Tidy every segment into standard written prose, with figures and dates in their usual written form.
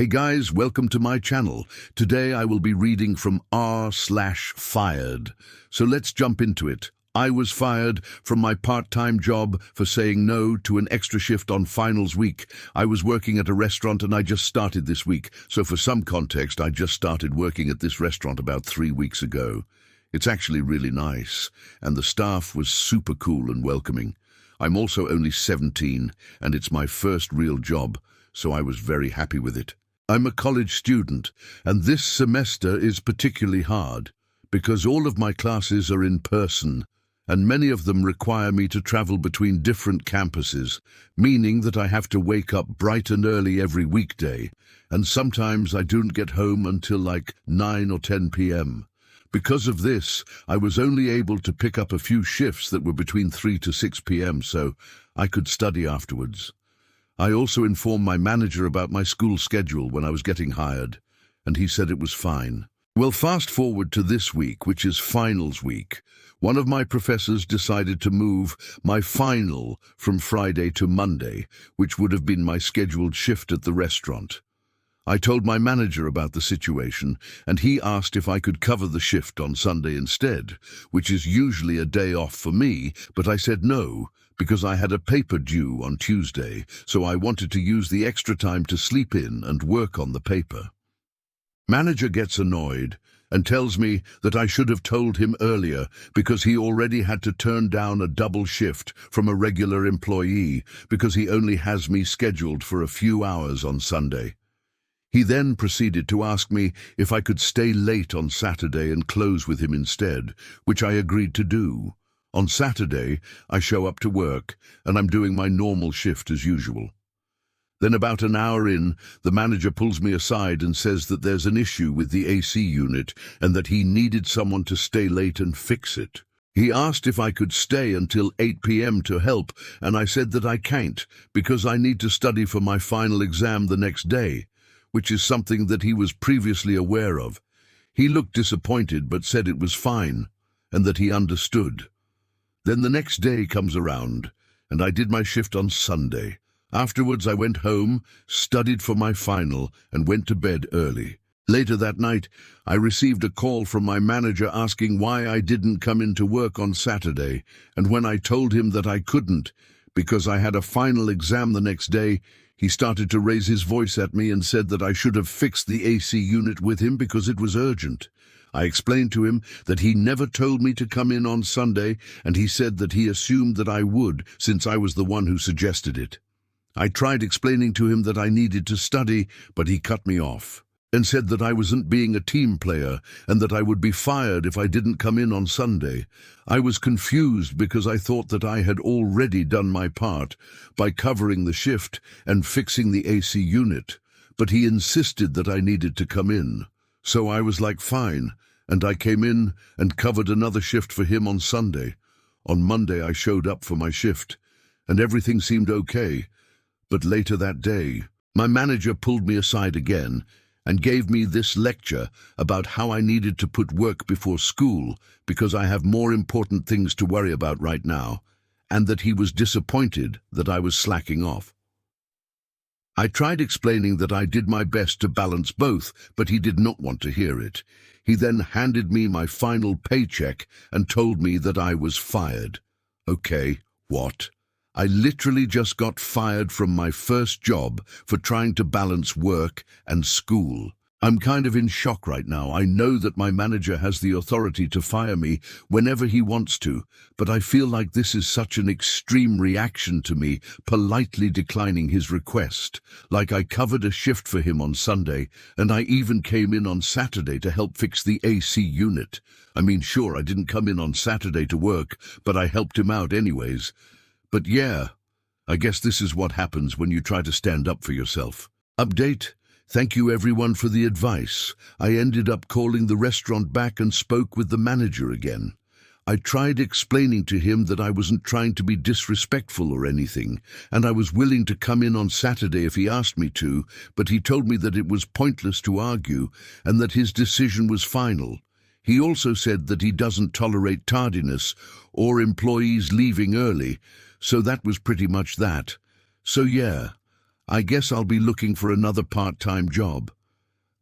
Hey guys, welcome to my channel. Today I will be reading from r/fired. So let's jump into it. I was fired from my part-time job for saying no to an extra shift on finals week. I was working at a restaurant and I just started this week. So for some context, I just started working at this restaurant about 3 weeks ago. It's actually really nice, and the staff was super cool and welcoming. I'm also only 17, and it's my first real job, so I was very happy with it. I'm a college student, and this semester is particularly hard because all of my classes are in person, and many of them require me to travel between different campuses, meaning that I have to wake up bright and early every weekday, and sometimes I don't get home until like 9 or 10 p.m. Because of this, I was only able to pick up a few shifts that were between 3 to 6 p.m. so I could study afterwards. I also informed my manager about my school schedule when I was getting hired, and he said it was fine. Well, fast forward to this week, which is finals week. One of my professors decided to move my final from Friday to Monday, which would have been my scheduled shift at the restaurant. I told my manager about the situation, and he asked if I could cover the shift on Sunday instead, which is usually a day off for me, but I said no, because I had a paper due on Tuesday, so I wanted to use the extra time to sleep in and work on the paper. Manager gets annoyed and tells me that I should have told him earlier because he already had to turn down a double shift from a regular employee because he only has me scheduled for a few hours on Sunday. He then proceeded to ask me if I could stay late on Saturday and close with him instead, which I agreed to do. On Saturday, I show up to work, and I'm doing my normal shift as usual. Then about an hour in, the manager pulls me aside and says that there's an issue with the AC unit and that he needed someone to stay late and fix it. He asked if I could stay until 8 p.m. to help, and I said that I can't because I need to study for my final exam the next day, which is something that he was previously aware of. He looked disappointed but said it was fine and that he understood. Then the next day comes around, and I did my shift on Sunday. Afterwards, I went home, studied for my final, and went to bed early. Later that night, I received a call from my manager asking why I didn't come into work on Saturday, and when I told him that I couldn't, because I had a final exam the next day, he started to raise his voice at me and said that I should have fixed the AC unit with him because it was urgent. I explained to him that he never told me to come in on Sunday, and he said that he assumed that I would, since I was the one who suggested it. I tried explaining to him that I needed to study, but he cut me off and said that I wasn't being a team player and that I would be fired if I didn't come in on Sunday. I was confused because I thought that I had already done my part by covering the shift and fixing the AC unit, but he insisted that I needed to come in. So I was like, fine, and I came in and covered another shift for him on Sunday. On Monday I showed up for my shift, and everything seemed okay. But later that day, my manager pulled me aside again and gave me this lecture about how I needed to put work before school because I have more important things to worry about right now, and that he was disappointed that I was slacking off. I tried explaining that I did my best to balance both, but he did not want to hear it. He then handed me my final paycheck and told me that I was fired. Okay, what? I literally just got fired from my first job for trying to balance work and school. I'm kind of in shock right now. I know that my manager has the authority to fire me whenever he wants to, but I feel like this is such an extreme reaction to me politely declining his request. Like I covered a shift for him on Sunday, and I even came in on Saturday to help fix the AC unit. I mean, sure, I didn't come in on Saturday to work, but I helped him out anyways. But yeah, I guess this is what happens when you try to stand up for yourself. Update. Thank you everyone for the advice. I ended up calling the restaurant back and spoke with the manager again. I tried explaining to him that I wasn't trying to be disrespectful or anything, and I was willing to come in on Saturday if he asked me to, but he told me that it was pointless to argue and that his decision was final. He also said that he doesn't tolerate tardiness or employees leaving early, so that was pretty much that. So yeah, I guess I'll be looking for another part-time job.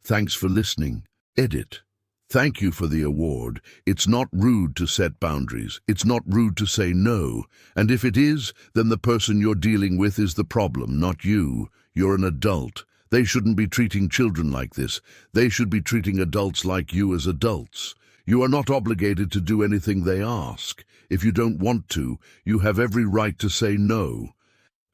Thanks for listening. Edit. Thank you for the award. It's not rude to set boundaries. It's not rude to say no. And if it is, then the person you're dealing with is the problem, not you. You're an adult. They shouldn't be treating children like this. They should be treating adults like you as adults. You are not obligated to do anything they ask. If you don't want to, you have every right to say no.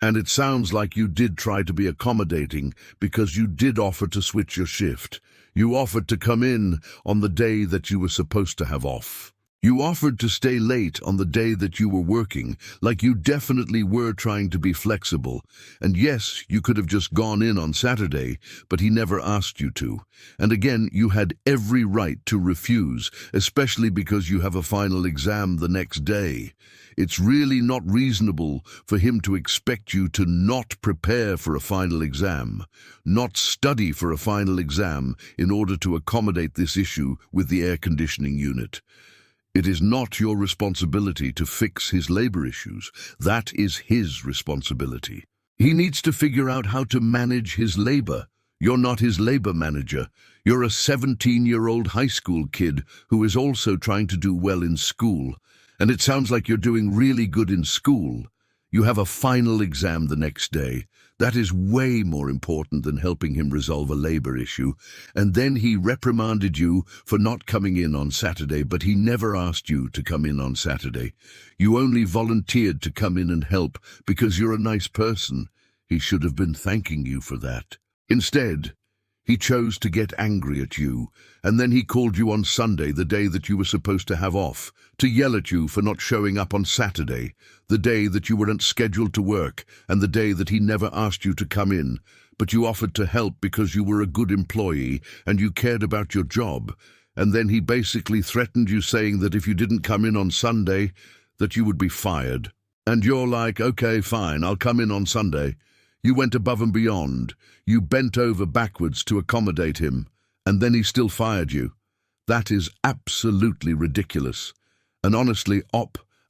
And it sounds like you did try to be accommodating because you did offer to switch your shift. You offered to come in on the day that you were supposed to have off. You offered to stay late on the day that you were working, like you definitely were trying to be flexible. And yes, you could have just gone in on Saturday, but he never asked you to. And again, you had every right to refuse, especially because you have a final exam the next day. It's really not reasonable for him to expect you to not prepare for a final exam, not study for a final exam in order to accommodate this issue with the air conditioning unit. It is not your responsibility to fix his labor issues. That is his responsibility. He needs to figure out how to manage his labor. You're not his labor manager. You're a 17-year-old high school kid who is also trying to do well in school. And it sounds like you're doing really good in school. You have a final exam the next day. That is way more important than helping him resolve a labor issue. And then he reprimanded you for not coming in on Saturday, but he never asked you to come in on Saturday. You only volunteered to come in and help because you're a nice person. He should have been thanking you for that. Instead, he chose to get angry at you, and then he called you on Sunday, the day that you were supposed to have off, to yell at you for not showing up on Saturday, the day that you weren't scheduled to work, and the day that he never asked you to come in. But you offered to help because you were a good employee and you cared about your job. And then he basically threatened you, saying that if you didn't come in on Sunday, that you would be fired. And you're like, okay, fine, I'll come in on Sunday. You went above and beyond. You bent over backwards to accommodate him, and then he still fired you. That is absolutely ridiculous. And honestly,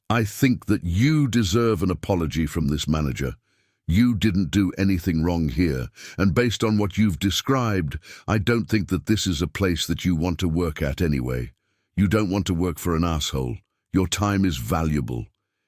I think that you deserve an apology from this manager. You didn't do anything wrong here, and based on what you've described, I don't think that this is a place that you want to work at anyway. You don't want to work for an asshole. Your time is valuable.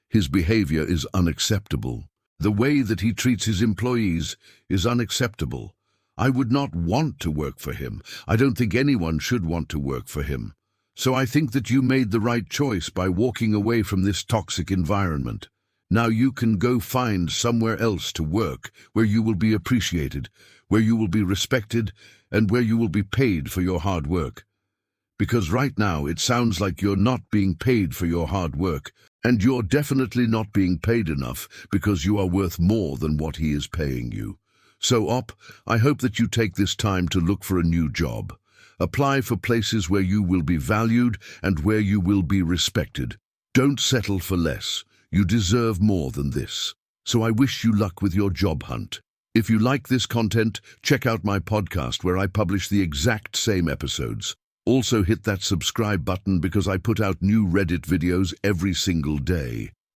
His behavior is unacceptable. The way that he treats his employees is unacceptable. I would not want to work for him. I don't think anyone should want to work for him. So I think that you made the right choice by walking away from this toxic environment. Now you can go find somewhere else to work, where you will be appreciated, where you will be respected, and where you will be paid for your hard work. Because right now it sounds like you're not being paid for your hard work, and you're definitely not being paid enough because you are worth more than what he is paying you. So, I hope that you take this time to look for a new job. Apply for places where you will be valued and where you will be respected. Don't settle for less. You deserve more than this. So I wish you luck with your job hunt. If you like this content, check out my podcast where I publish the exact same episodes. Also hit that subscribe button because I put out new Reddit videos every single day.